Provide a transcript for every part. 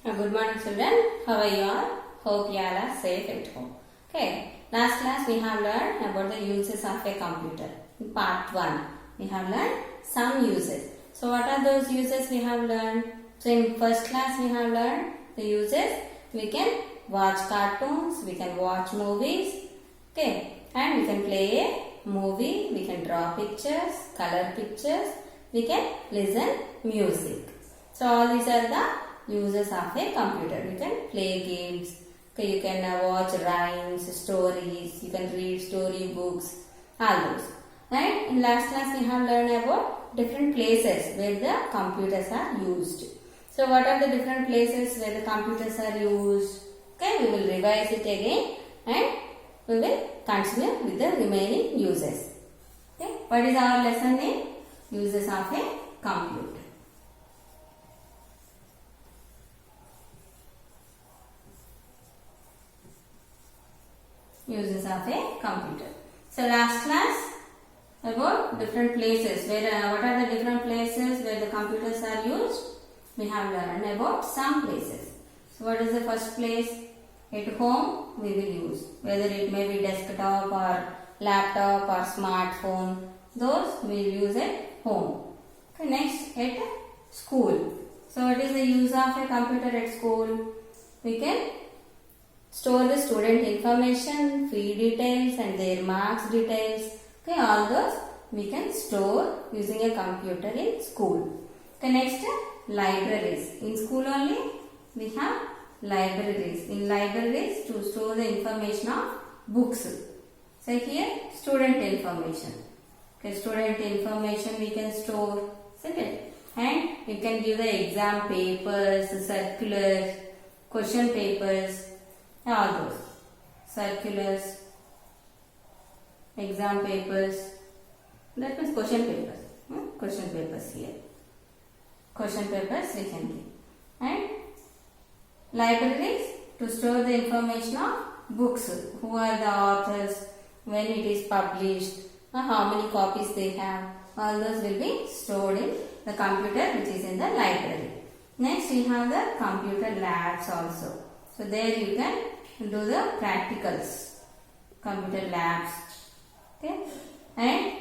Good morning children, how are you all? Hope you all are safe at home. Okay, last class we have learned about the uses of a computer. In part 1, we have learned some uses. So what are those uses we have learned? So in first class we have learned the uses. We can watch cartoons, we can watch movies, okay, and we can play a movie, we can draw pictures, color pictures, we can listen music. So all these are the uses of a computer. You can play games, okay, you can watch rhymes, stories, you can read story books, all those. Right? In last class we have learned about different places where the computers are used. So what are the different places where the computers are used? Okay, we will revise it again and we will continue with the remaining uses. Okay, what is our lesson name? Uses of a computer. Uses of a computer. So last class about different places where what are the different places where the computers are used? We have learned about some places. So what is the first place? At home we will use, whether it may be desktop or laptop or smartphone, those we will use at home. Okay, next at school. So what is the use of a computer at school? We can store the student information, fee details and their marks details. Okay, all those we can store using a computer in school. Okay, next libraries. In school only we have libraries. In libraries to store the information of books. So here student information. Okay, student information we can store, isn't it? And you can give the exam papers, circulars, question papers, all those circulars, exam papers, that means question papers. Question papers here. Question papers we can give. And libraries to store the information of books, who are the authors, when it is published, how many copies they have, all those will be stored in the computer which is in the library. Next we have the computer labs also. So there you can do the practicals, computer labs. Okay, and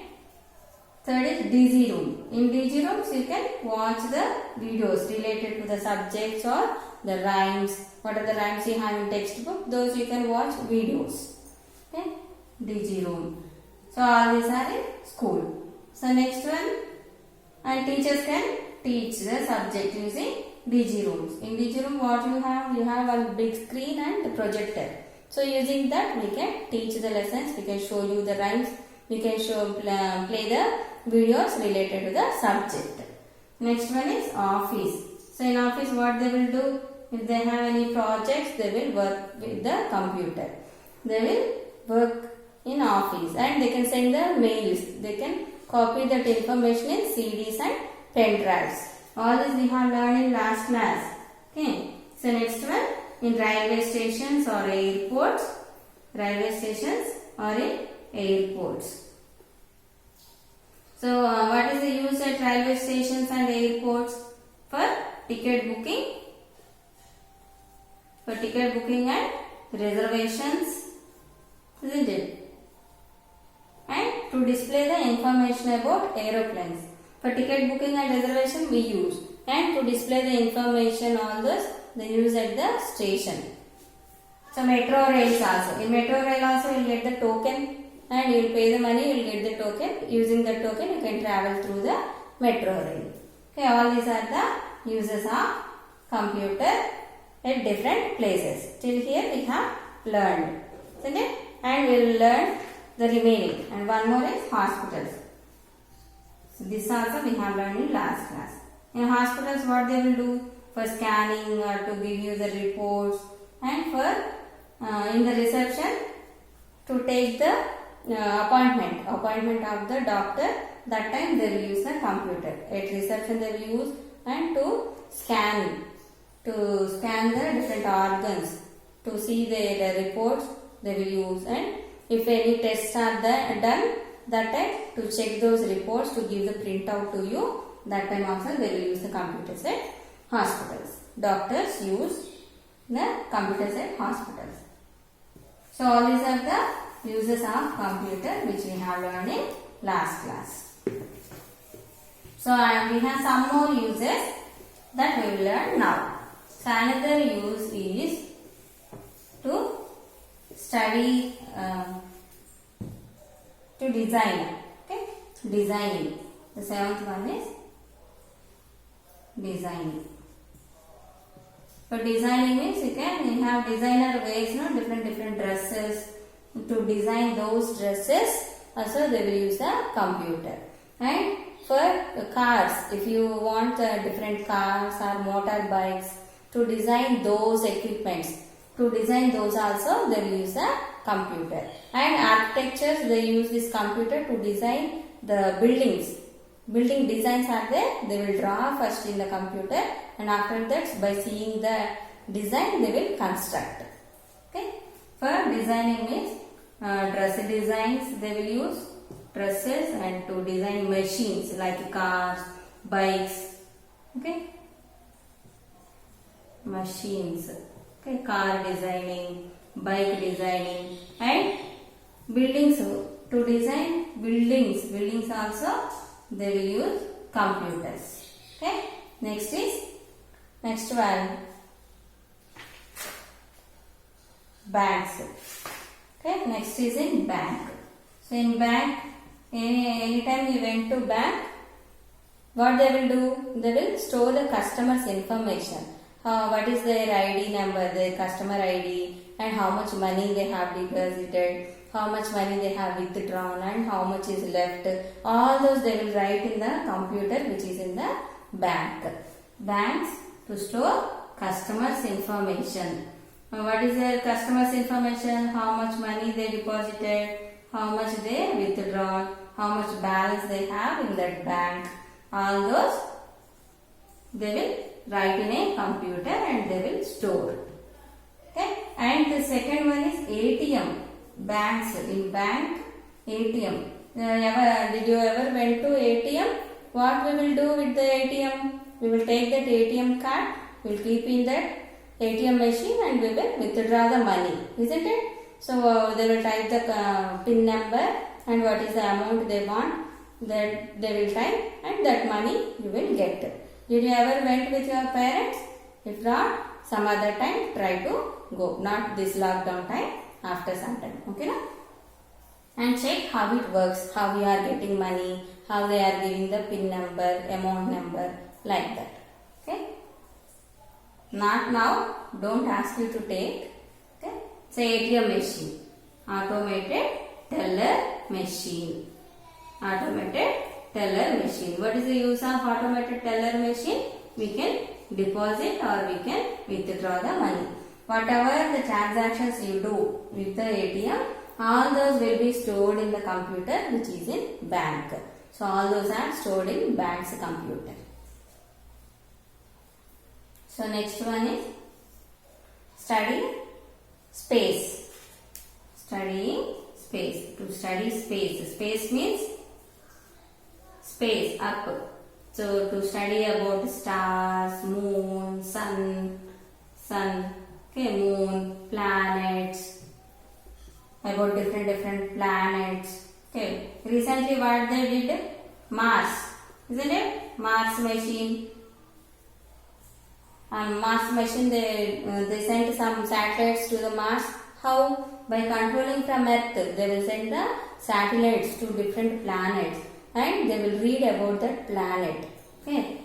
third is DG room. In DG rooms you can watch the videos related to the subjects or the rhymes. What are the rhymes you have in textbook? Those you can watch videos. Okay, DG room. So all these are in school. So next one, and teachers can teach the subject using DG rooms. In DG room what you have? You have one big screen and the projector. So using that we can teach the lessons, we can show you the rhymes, we can play the videos related to the subject. Next one is office. So in office what they will do? If they have any projects they will work with the computer. They will work in office and they can send the mails. They can copy that information in CDs and pen drives. All this we have learned in last class. Okay. So next one, in railway stations or airports. Railway stations or in airports. So what is the use at railway stations and airports? For ticket booking. For ticket booking and reservations, isn't it? And to display the information about aeroplanes. For ticket booking and reservation we use, and to display the information all those they use at the station. So metro rails also. In metro rail also you will get the token and you will pay the money, you will get the token. Using the token you can travel through the metro rail. Okay, all these are the uses of computer at different places. Till here we have learned, isn't it? And we will learn the remaining. And one more is hospitals. So this also we have learned in last class. In hospitals what they will do? For scanning or to give you the reports, and for in the reception to take the appointment of the doctor. That time they will use the computer. At reception they will use, and to scan the different organs, to see their reports they will use, and if any tests are done, that time to check those reports, to give the printout to you, that time also they will use the computer set. hospitals. Doctors use the computers at hospitals. So all these are the uses of computer which we have learned in last class. So we have some more uses that we will learn now. So another use is to study, to design. Okay, designing. The seventh one is designing. So designing means you have designer wears different dresses. To design those dresses, also they will use a computer. And for cars, if you want different cars or motorbikes, to design those equipments, to design those also they will use a computer. And architectures, they use this computer to design the buildings. Building designs are there, they will draw first in the computer, and after that by seeing the design they will construct. Okay. For designing means dress designs they will use dresses, and to design machines like cars, bikes. Okay. Machines. Okay. Car designing, bike designing, and buildings. To design buildings also they will use computers. Okay. Next one, banks. Okay. Next is in bank. So in bank, anytime you went to bank, what they will do? They will store the customer's information. What is their ID number, their customer ID, and how much money they have deposited, how much money they have withdrawn, and how much is left. All those they will write in the computer which is in the bank. Banks to store customers' information. What is their customers' information? How much money they deposited, how much they withdrawn, how much balance they have in that bank. All those they will write in a computer and they will store. Okay. And the second one is ATM. Banks. In bank, ATM. Did you ever went to ATM? What we will do with the ATM? We will take that ATM card, we will keep in that ATM machine and we will withdraw the money, isn't it? So they will type the PIN number and what is the amount they want, that they will type, and that money you will get. Did you ever went with your parents? If not, some other time try to go. Not this lockdown time, after some time. Okay, na? And check how it works, how we are getting money, how they are giving the PIN number, amount number, like that. Okay. Not now, don't ask you to take. Okay. Say ATM machine, automated teller machine. Automated teller machine. What is the use of automated teller machine? We can deposit or we can withdraw the money. Whatever the transactions you do with the ATM, all those will be stored in the computer which is in bank. So all those are stored in bank's computer. So next one is study space. Studying space. To study space. Space means space, up. So to study about stars, moon, sun, okay, moon, planets, about different planets. Okay. Recently what they did? Mars, isn't it? Mars machine. On Mars machine they sent some satellites to the Mars. How? By controlling from Earth, they will send the satellites to different planets and they will read about that planet. Okay.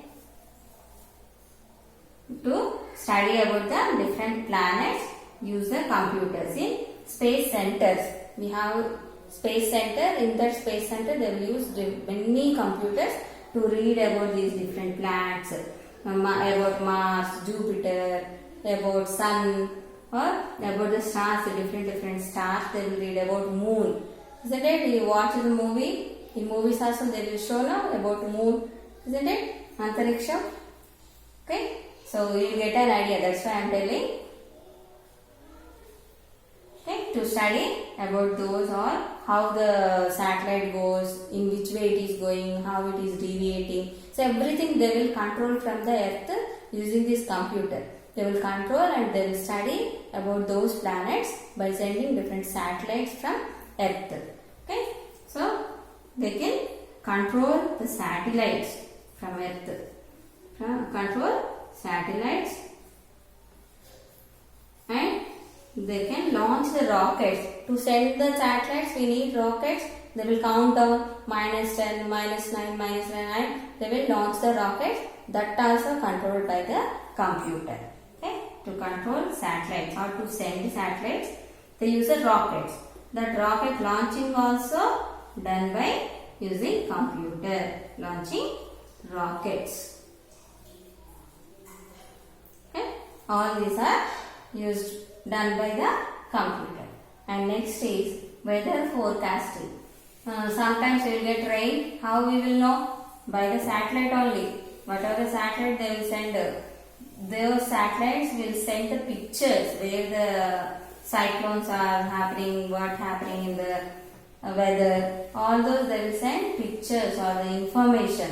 To study about the different planets, use the computers. In space centers, we have space center. In that space center, they will use many computers to read about these different planets, about Mars, Jupiter, about Sun, or about the stars, the different stars. They will read about moon. Isn't it? You watch the movie. In movies also they will show now about moon. Isn't it? Antariksha. Okay. So you will get an idea. That's why I am telling. Okay. to study about those or how the satellite goes, in which way it is going, how it is deviating. So everything they will control from the earth using this computer. They will control and they will study about those planets by sending different satellites from earth. Okay, so they can control the satellites from earth. Control satellites, and they can launch the rockets. To send the satellites we need rockets. They will count down -10, -9, -9. They will launch the rockets. That also controlled by the computer. Okay, to control satellites or to send satellites, they use the rockets. That rocket launching also done by using computer, launching rockets. Okay, all these are used, done by the computer. And next is weather forecasting. Sometimes we will get rain. How we will know? By the satellite only. Whatever the satellite they will send, those satellites will send the pictures where the cyclones are happening, what happening in the weather. All those they will send pictures or the information.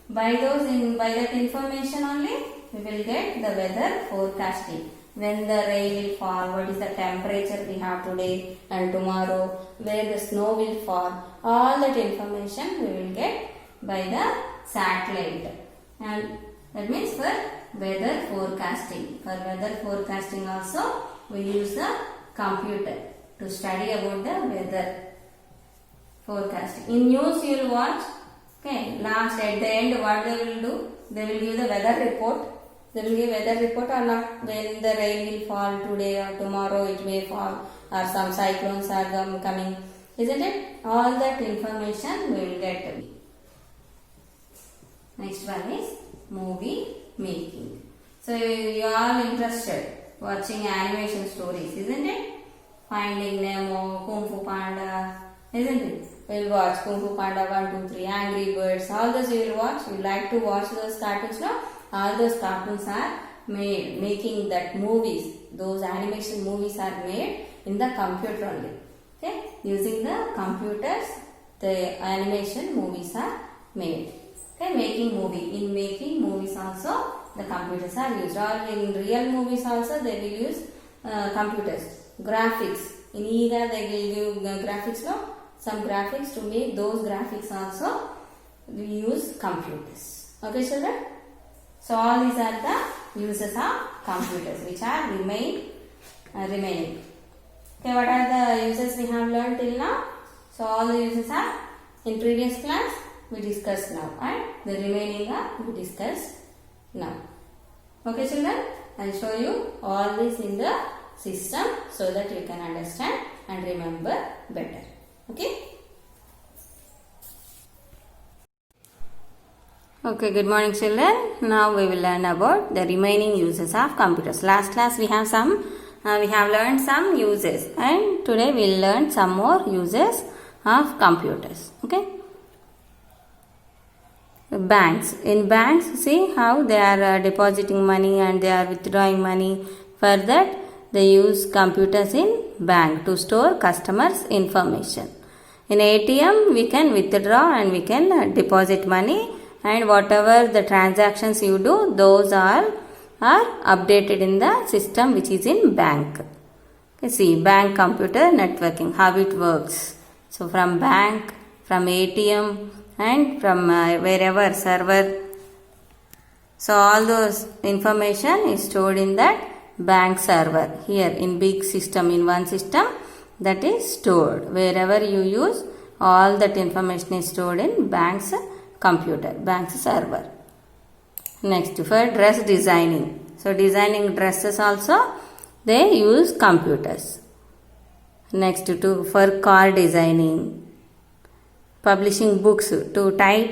By that information only we will get the weather forecasting. When the rain will fall, what is the temperature we have today and tomorrow, where the snow will fall. All that information we will get by the satellite. And that means for weather forecasting. For weather forecasting also we use the computer to study about the weather forecasting. In news you will watch, okay, last at the end what they will do? They will give the weather report. They will give weather report or not, when the rain will fall today or tomorrow it may fall, or some cyclones are coming. Isn't it? All that information we will get. Next one is movie making. So you are all interested watching animation stories, isn't it? Finding Nemo, Kung Fu Panda, isn't it? We will watch Kung Fu Panda 1, 2, 3, Angry Birds. All those you will watch. You like to watch those cartoons now? All those cartoons are made, making that movies, those animation movies are made in the computer only. Okay, using the computers, the animation movies are made. Okay, making movie. In making movies also, the computers are used. Or in real movies also, they will use computers. Graphics. In either they will give graphics, no? Some graphics. To make those graphics also, we use computers. Okay, children? So all these are the uses of computers which are remaining. Okay, what are the uses we have learned till now? So all the uses are in previous class we discussed now, and the remaining are we discussed now. Okay, children, I will show you all this in the system so that you can understand and remember better. Okay. Okay, good morning children. Now we will learn about the remaining uses of computers. Last class we have learned some uses, and today we will learn some more uses of computers. Okay. Banks. In banks, see how they are depositing money and they are withdrawing money. For that, they use computers in bank to store customers' information. In ATM, we can withdraw and we can deposit money. And whatever the transactions you do, those are updated in the system which is in bank. Okay, see, bank computer networking, how it works. So from bank, from ATM and from wherever server. So all those information is stored in that bank server. Here in big system, in one system, that is stored. Wherever you use, all that information is stored in bank's computer, bank's server. Next, for dress designing. So designing dresses also, they use computers. Next, for car designing. Publishing books, to type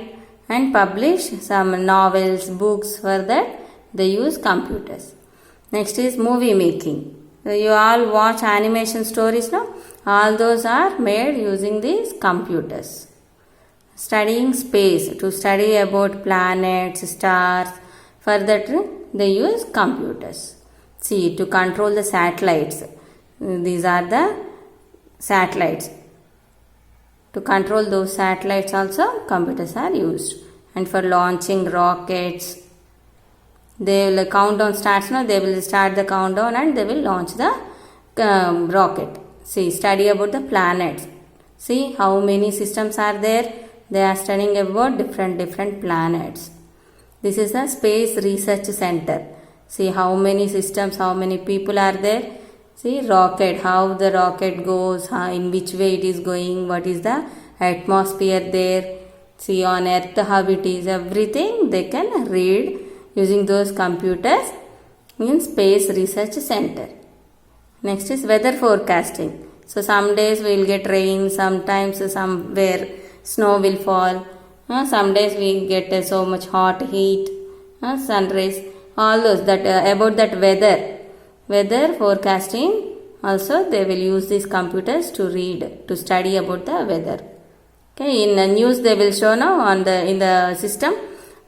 and publish some novels, books, for that they use computers. Next is movie making. So you all watch animation stories now? All those are made using these computers. Studying space, to study about planets, stars, for that they use computers. See, to control the satellites, these are the satellites. To control those satellites also computers are used. And for launching rockets, they will countdown starts now, they will start the countdown and they will launch the rocket. See, study about the planets. See how many systems are there. They are studying about different planets. This is the Space Research Center. See how many systems, how many people are there. See rocket, how the rocket goes, in which way it is going, what is the atmosphere there. See on Earth how it is, everything they can read using those computers in Space Research Center. Next is weather forecasting. So some days we will get rain, sometimes somewhere snow will fall. Some days we get so much hot heat, sun rays, all those that about that weather forecasting. Also they will use these computers to read, to study about the weather. Okay, in the news they will show now on the in the system,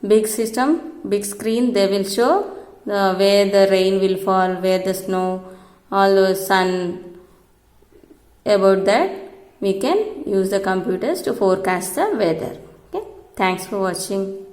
big screen they will show where the rain will fall, where the snow, all those sun. About that we can use the computers to forecast the weather. Okay, thanks for watching.